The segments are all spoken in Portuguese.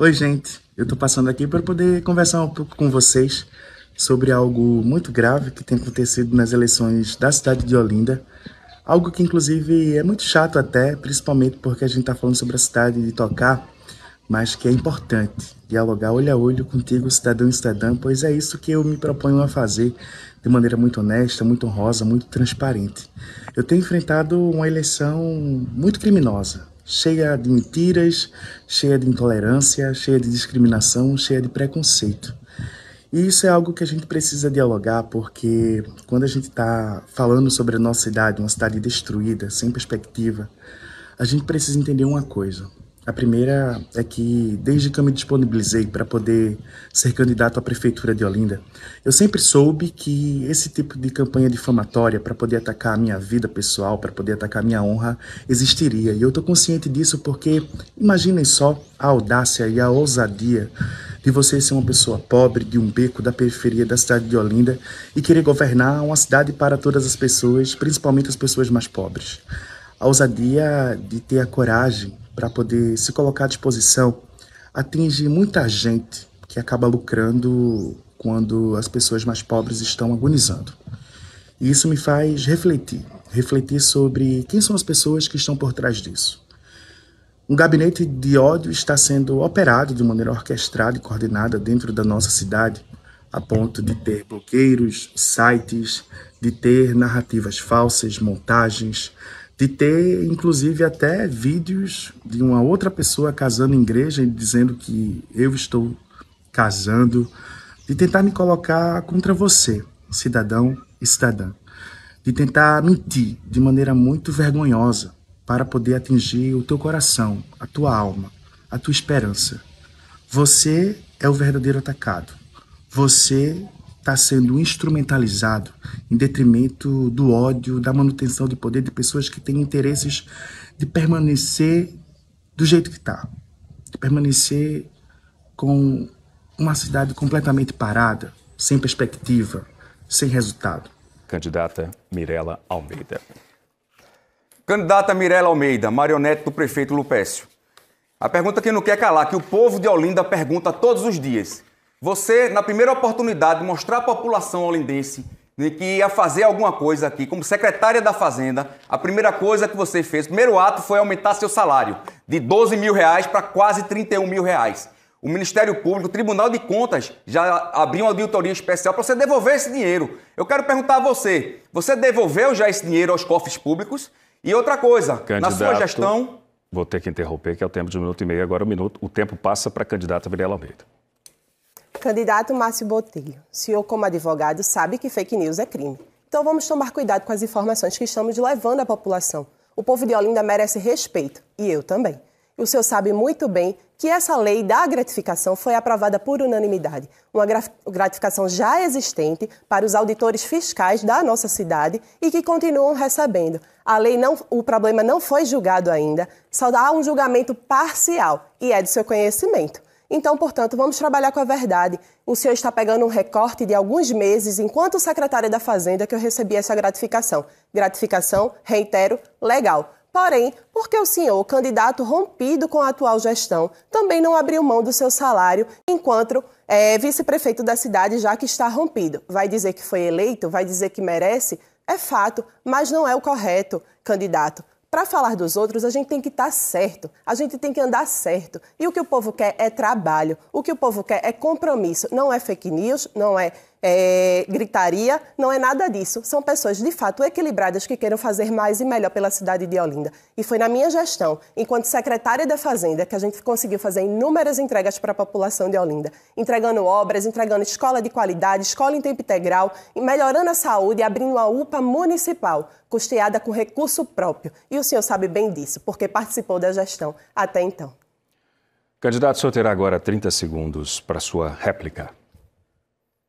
Oi, gente. Eu tô passando aqui para poder conversar um pouco com vocês sobre algo muito grave que tem acontecido nas eleições da cidade de Olinda. Algo que, inclusive, é muito chato até, principalmente porque a gente tá falando sobre a cidade de Tocá, mas que é importante dialogar olho a olho contigo, cidadão e cidadã, pois é isso que eu me proponho a fazer de maneira muito honesta, muito honrosa, muito transparente. Eu tenho enfrentado uma eleição muito criminosa, cheia de mentiras, cheia de intolerância, cheia de discriminação, cheia de preconceito. E isso é algo que a gente precisa dialogar, porque quando a gente está falando sobre a nossa cidade, uma cidade destruída, sem perspectiva, a gente precisa entender uma coisa. A primeira é que, desde que eu me disponibilizei para poder ser candidato à Prefeitura de Olinda, eu sempre soube que esse tipo de campanha difamatória para poder atacar a minha vida pessoal, para poder atacar a minha honra, existiria. E eu estou consciente disso porque, imaginem só a audácia e a ousadia de você ser uma pessoa pobre, de um beco da periferia da cidade de Olinda e querer governar uma cidade para todas as pessoas, principalmente as pessoas mais pobres. A ousadia de ter a coragem para poder se colocar à disposição atinge muita gente que acaba lucrando quando as pessoas mais pobres estão agonizando. E isso me faz refletir sobre quem são as pessoas que estão por trás disso. Um gabinete de ódio está sendo operado de maneira orquestrada e coordenada dentro da nossa cidade, a ponto de ter blogueiros, sites, de ter narrativas falsas, montagens, de ter, inclusive, até vídeos de uma outra pessoa casando em igreja e dizendo que eu estou casando, de tentar me colocar contra você, cidadão e cidadã, de tentar mentir de maneira muito vergonhosa para poder atingir o teu coração, a tua alma, a tua esperança. Você é o verdadeiro atacado. Você está sendo instrumentalizado em detrimento do ódio, da manutenção de poder de pessoas que têm interesses de permanecer do jeito que está, de permanecer com uma cidade completamente parada, sem perspectiva, sem resultado. Candidata Mirela Almeida. Candidata Mirela Almeida, marionete do prefeito Lupécio. A pergunta que não quer calar, que o povo de Olinda pergunta todos os dias. Você, na primeira oportunidade de mostrar à população olindense que ia fazer alguma coisa aqui, como secretária da Fazenda, a primeira coisa que você fez, o primeiro ato foi aumentar seu salário de 12 mil reais para quase 31 mil reais. O Ministério Público, o Tribunal de Contas, já abriu uma auditoria especial para você devolver esse dinheiro. Eu quero perguntar a você, você devolveu já esse dinheiro aos cofres públicos? E outra coisa, Candidato, na sua gestão... Vou ter que interromper, que é o tempo de 1 minuto e meio, agora o tempo passa para a candidata Mirela Almeida. Candidato Márcio Botelho, o senhor como advogado sabe que fake news é crime. Então vamos tomar cuidado com as informações que estamos levando à população. O povo de Olinda merece respeito, e eu também. E o senhor sabe muito bem que essa lei da gratificação foi aprovada por unanimidade. Uma gratificação já existente para os auditores fiscais da nossa cidade e que continuam recebendo. O problema não foi julgado ainda, só há um julgamento parcial e é de seu conhecimento. Então, portanto, vamos trabalhar com a verdade. O senhor está pegando um recorte de alguns meses, enquanto secretária da Fazenda, que eu recebi essa gratificação. Gratificação, reitero, legal. Porém, porque o senhor, candidato rompido com a atual gestão, também não abriu mão do seu salário enquanto vice-prefeito da cidade, já que está rompido? Vai dizer que foi eleito? Vai dizer que merece? É fato, mas não é o correto, candidato. Para falar dos outros, a gente tem que estar certo, a gente tem que andar certo. E o que o povo quer é trabalho, o que o povo quer é compromisso. Não é fake news, não é gritaria, não é nada disso. São pessoas, de fato, equilibradas que queiram fazer mais e melhor pela cidade de Olinda. E foi na minha gestão, enquanto secretária da Fazenda, que a gente conseguiu fazer inúmeras entregas para a população de Olinda. Entregando obras, entregando escola de qualidade, escola em tempo integral, melhorando a saúde e abrindo uma UPA municipal, custeada com recurso próprio. E o senhor sabe bem disso, porque participou da gestão até então. Candidato, o senhor terá agora 30 segundos para sua réplica.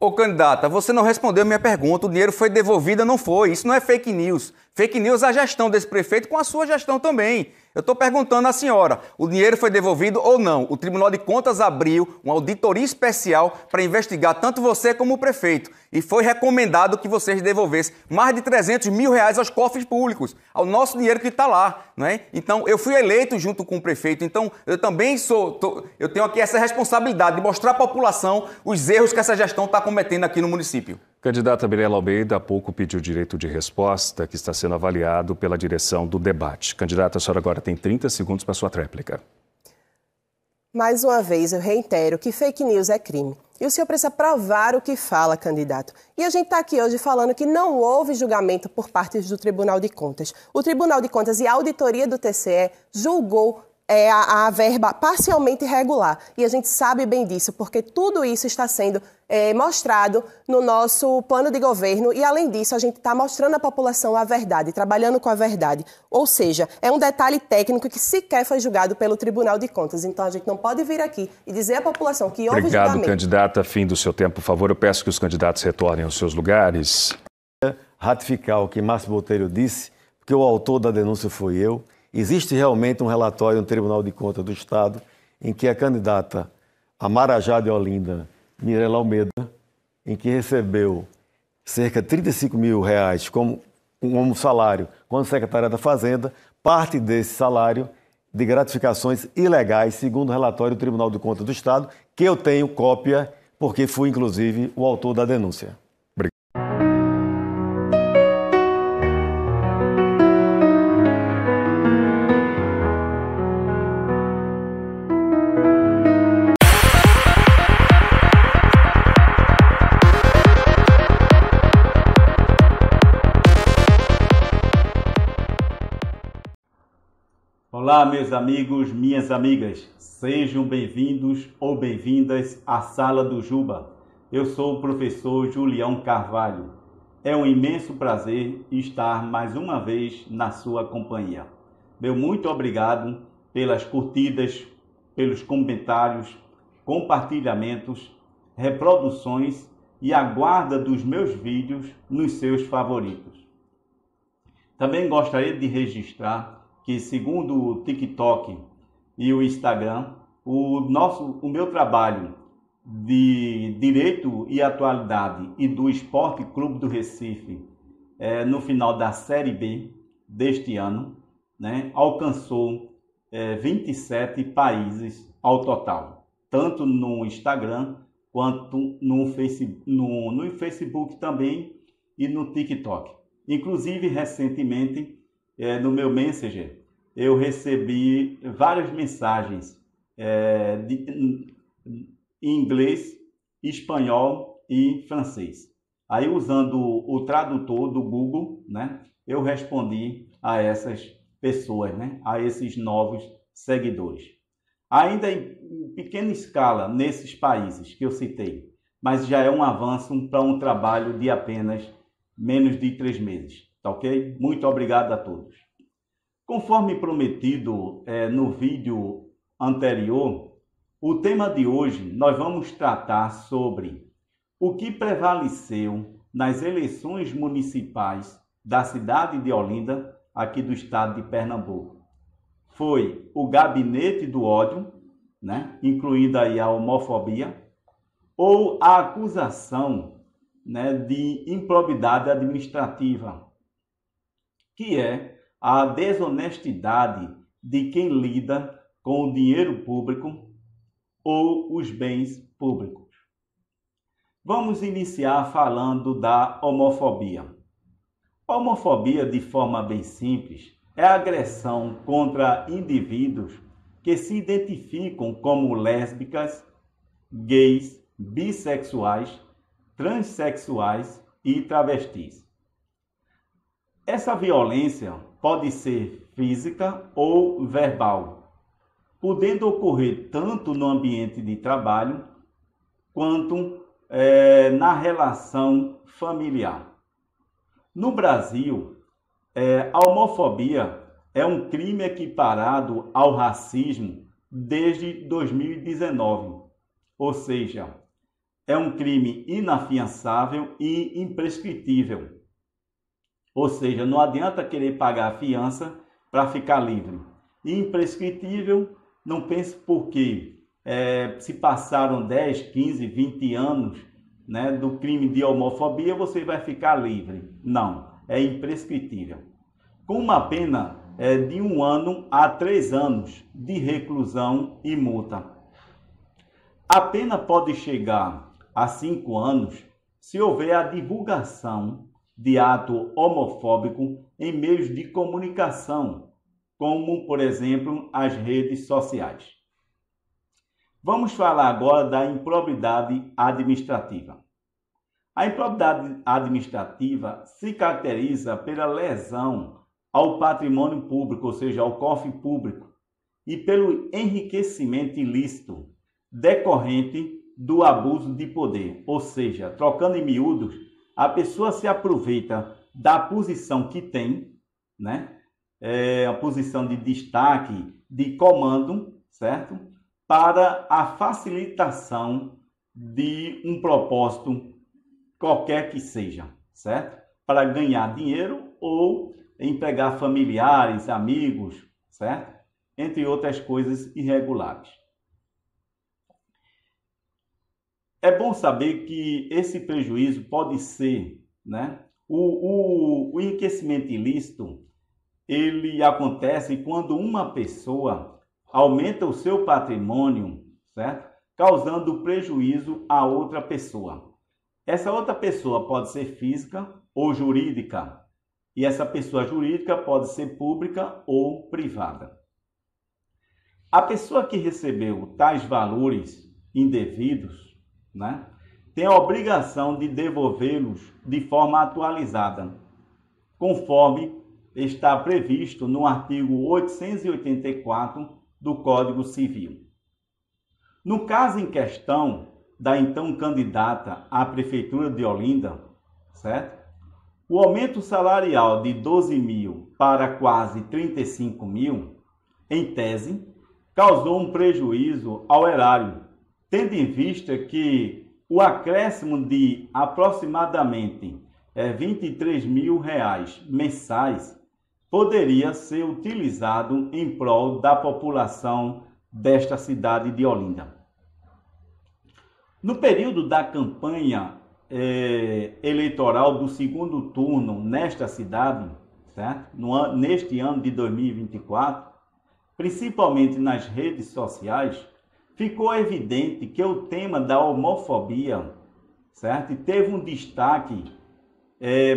Ô, candidata, você não respondeu a minha pergunta. O dinheiro foi devolvido, não foi. Isso não é fake news. Fake news é a gestão desse prefeito com a sua gestão também. Eu estou perguntando à senhora, o dinheiro foi devolvido ou não? O Tribunal de Contas abriu uma auditoria especial para investigar tanto você como o prefeito. E foi recomendado que vocês devolvessem mais de 300 mil reais aos cofres públicos, ao nosso dinheiro que está lá, não é? Então, eu fui eleito junto com o prefeito, então eu também eu tenho aqui essa responsabilidade de mostrar à população os erros que essa gestão está cometendo aqui no município. Candidata Mirela Almeida, há pouco pediu direito de resposta, que está sendo avaliado pela direção do debate. Candidata, a senhora agora tem 30 segundos para a sua tréplica. Mais uma vez, eu reitero que fake news é crime. E o senhor precisa provar o que fala, candidato. E a gente está aqui hoje falando que não houve julgamento por parte do Tribunal de Contas. O Tribunal de Contas e a auditoria do TCE julgou a verba parcialmente irregular. E a gente sabe bem disso, porque tudo isso está sendo mostrado no nosso plano de governo e, além disso, a gente está mostrando à população a verdade, trabalhando com a verdade. Ou seja, é um detalhe técnico que sequer foi julgado pelo Tribunal de Contas. Então, a gente não pode vir aqui e dizer à população que houve julgamento. Obrigado, candidata. Fim do seu tempo, por favor. Eu peço que os candidatos retornem aos seus lugares. Ratificar o que Márcio Botelho disse, porque o autor da denúncia foi eu. Existe realmente um relatório no Tribunal de Contas do Estado em que a candidata a Marajá de Olinda, Mirela Almeida, em que recebeu cerca de 35 mil reais como salário quando secretária da Fazenda, parte desse salário de gratificações ilegais, segundo o relatório do Tribunal de Contas do Estado, que eu tenho cópia, porque fui, inclusive, o autor da denúncia. Olá, meus amigos, minhas amigas, sejam bem-vindos ou bem-vindas à Sala do Juba. Eu sou o professor Julião Carvalho. É um imenso prazer estar mais uma vez na sua companhia. Meu muito obrigado pelas curtidas, pelos comentários, compartilhamentos, reproduções e a guarda dos meus vídeos nos seus favoritos. Também gostaria de registrar que, segundo o TikTok e o Instagram, o meu trabalho de Direito e Atualidade e do Esporte Clube do Recife, no final da Série B deste ano, né, alcançou 27 países ao total, tanto no Instagram quanto no Facebook também e no TikTok. Inclusive, recentemente, no meu Messenger, eu recebi várias mensagens em inglês, espanhol e francês. Aí, usando o tradutor do Google, né, eu respondi a essas pessoas, né, a esses novos seguidores. Ainda em pequena escala nesses países que eu citei, mas já é um avanço para um trabalho de apenas menos de 3 meses. Tá ok? Muito obrigado a todos. Conforme prometido no vídeo anterior, o tema de hoje nós vamos tratar sobre o que prevaleceu nas eleições municipais da cidade de Olinda, aqui do estado de Pernambuco. Foi o gabinete do ódio, né, incluindo aí a homofobia, ou a acusação, né, de improbidade administrativa, que é a desonestidade de quem lida com o dinheiro público ou os bens públicos. Vamos iniciar falando da homofobia. A homofobia, de forma bem simples, é a agressão contra indivíduos que se identificam como lésbicas, gays, bissexuais, transexuais e travestis. Essa violência pode ser física ou verbal, podendo ocorrer tanto no ambiente de trabalho quanto na relação familiar. No Brasil, a homofobia é um crime equiparado ao racismo desde 2019, ou seja, é um crime inafiançável e imprescritível. Ou seja, não adianta querer pagar a fiança para ficar livre. Imprescritível, não pense porque se passaram 10, 15, 20 anos, né, do crime de homofobia, você vai ficar livre. Não, é imprescritível. Com uma pena de 1 ano a 3 anos de reclusão e multa. A pena pode chegar a 5 anos se houver a divulgação de ato homofóbico em meios de comunicação, como, por exemplo, as redes sociais. Vamos falar agora da improbidade administrativa. A improbidade administrativa se caracteriza pela lesão ao patrimônio público, ou seja, ao cofre público, e pelo enriquecimento ilícito decorrente do abuso de poder. Ou seja, trocando em miúdos, a pessoa se aproveita da posição que tem, né? A posição de destaque, de comando, certo? Para a facilitação de um propósito qualquer que seja, certo? Para ganhar dinheiro ou empregar familiares, amigos, certo? Entre outras coisas irregulares. É bom saber que esse prejuízo pode ser, né? O enriquecimento ilícito, ele acontece quando uma pessoa aumenta o seu patrimônio, certo? Causando prejuízo a outra pessoa. Essa outra pessoa pode ser física ou jurídica. E essa pessoa jurídica pode ser pública ou privada. A pessoa que recebeu tais valores indevidos, né, tem a obrigação de devolvê-los de forma atualizada, conforme está previsto no artigo 884 do Código Civil. No caso em questão da então candidata à Prefeitura de Olinda, certo? O aumento salarial de 12 mil para quase 35 mil, em tese, causou um prejuízo ao erário, tendo em vista que o acréscimo de aproximadamente R$23 mil mensais poderia ser utilizado em prol da população desta cidade de Olinda. No período da campanha eleitoral do segundo turno nesta cidade, certo? Neste ano de 2024, principalmente nas redes sociais, ficou evidente que o tema da homofobia, certo? Teve um destaque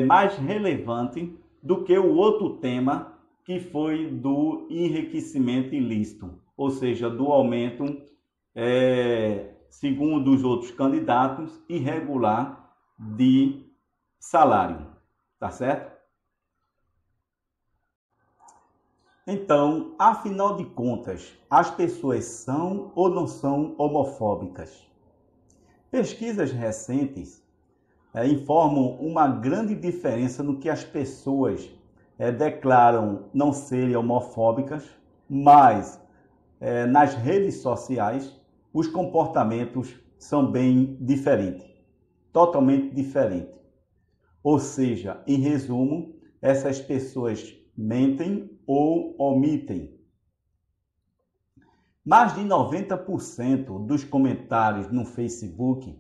mais relevante do que o outro tema, que foi do enriquecimento ilícito, ou seja, do aumento, segundo os outros candidatos, irregular de salário, tá certo? Então, afinal de contas, as pessoas são ou não são homofóbicas? Pesquisas recentes informam uma grande diferença no que as pessoas declaram não serem homofóbicas, mas nas redes sociais os comportamentos são bem diferentes, totalmente diferentes. Ou seja, em resumo, essas pessoas mentem ou omitem. Mais de 90% dos comentários no Facebook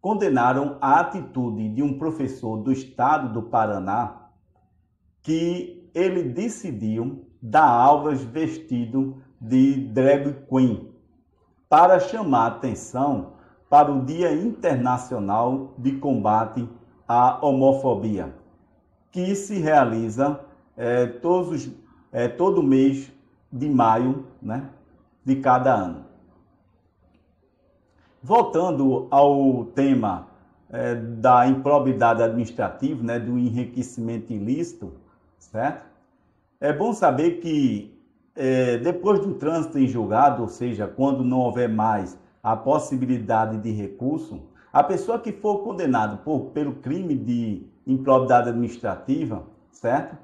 condenaram a atitude de um professor do estado do Paraná, que ele decidiu dar aulas vestido de drag queen para chamar atenção para o Dia Internacional de Combate à Homofobia, que se realiza todo mês de maio, né, de cada ano. Voltando ao tema da improbidade administrativa, né, do enriquecimento ilícito, certo? É bom saber que depois do trânsito em julgado, ou seja, quando não houver mais a possibilidade de recurso, a pessoa que for condenada pelo crime de improbidade administrativa, certo?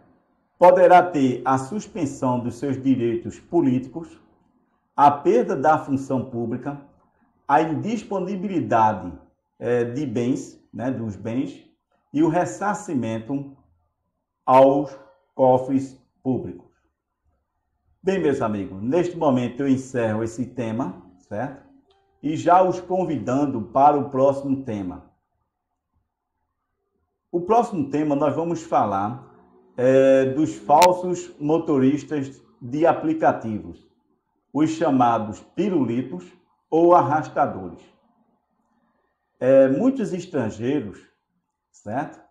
Poderá ter a suspensão dos seus direitos políticos, a perda da função pública, a indisponibilidade de bens, né, dos bens, e o ressarcimento aos cofres públicos. Bem, meus amigos, neste momento eu encerro esse tema, certo? E já os convidando para o próximo tema. O próximo tema nós vamos falar dos falsos motoristas de aplicativos, os chamados pirulitos ou arrastadores. Muitos estrangeiros, certo?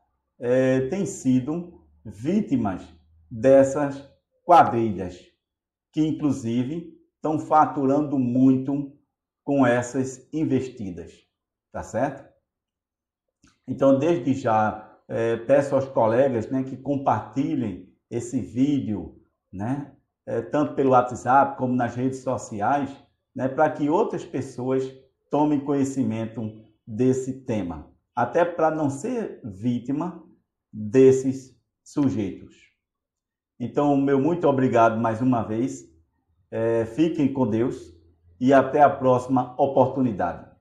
Têm sido vítimas dessas quadrilhas, que inclusive estão faturando muito com essas investidas, tá certo? Então, desde já, peço aos colegas, né, que compartilhem esse vídeo, né, tanto pelo WhatsApp como nas redes sociais, né, para que outras pessoas tomem conhecimento desse tema, até para não ser vítima desses sujeitos. Então, meu muito obrigado mais uma vez, fiquem com Deus e até a próxima oportunidade.